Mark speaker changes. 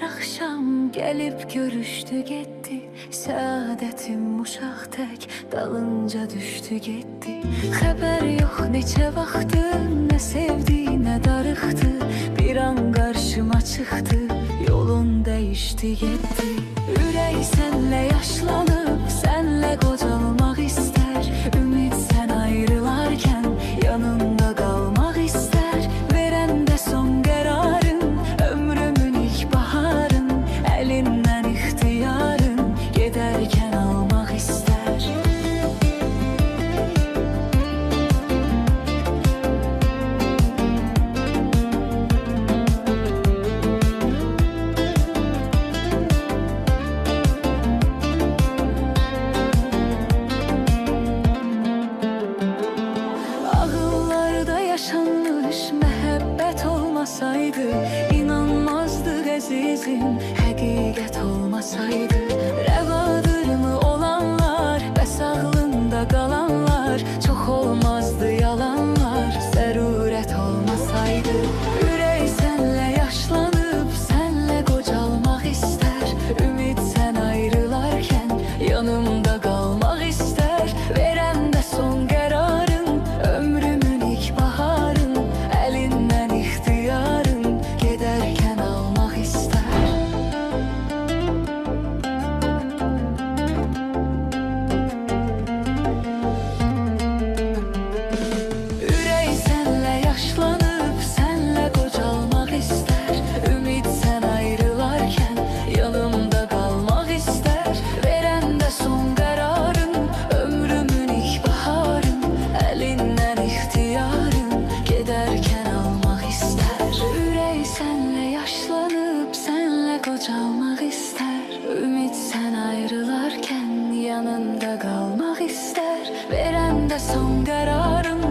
Speaker 1: Her akşam gelip görüştü gitti. Saadetim uşaq tek dalınca düştü gitti. Haber yok neçə vaxtı, ne sevdi ne darıxdı. Bir an karşıma çıktı, yolun değişti gitti. Ürək senle yaşlanıp senle qocalmaq istər. Ümid sen ayrılarken yanında qalmaq istər. Veren de son kararın, ömrümün ilk baharın. Elinden ihtiyarın, giderken almaq istər. Ağıllarda yaşanmış mehabbet olmasaydı, inanmazdı əzizim, həqiqət olmasaydı. Rəvadırmı olanlar, bəs ağlında qalanlar, çox olmazdı yalanlar, zərurət olmasaydı. Ürək sənlə yaşlanıb, sənlə qocalmaq istər. Ümid sən ayrılarkən yanımda qalmaq istər. Verən də son qərarın, ömrümün ilk baharın. Əlindən ixtiyarın, gedərkən almaq istər. Ürək sənlə yaşlanıb, sənlə qocalmaq istər. Ümid sən ayrılarkən yanımda qalmaq istər. Verən də son qərarın, ömrümün ilk baharın. Əlindən ixtiyarın, gedərkən almaq istər. Ürək sənlə yaşlanıb, sənlə qocalmaq istər. Ümid sən ayrılarkən yanında qalmaq istər. Verən də son qərarın,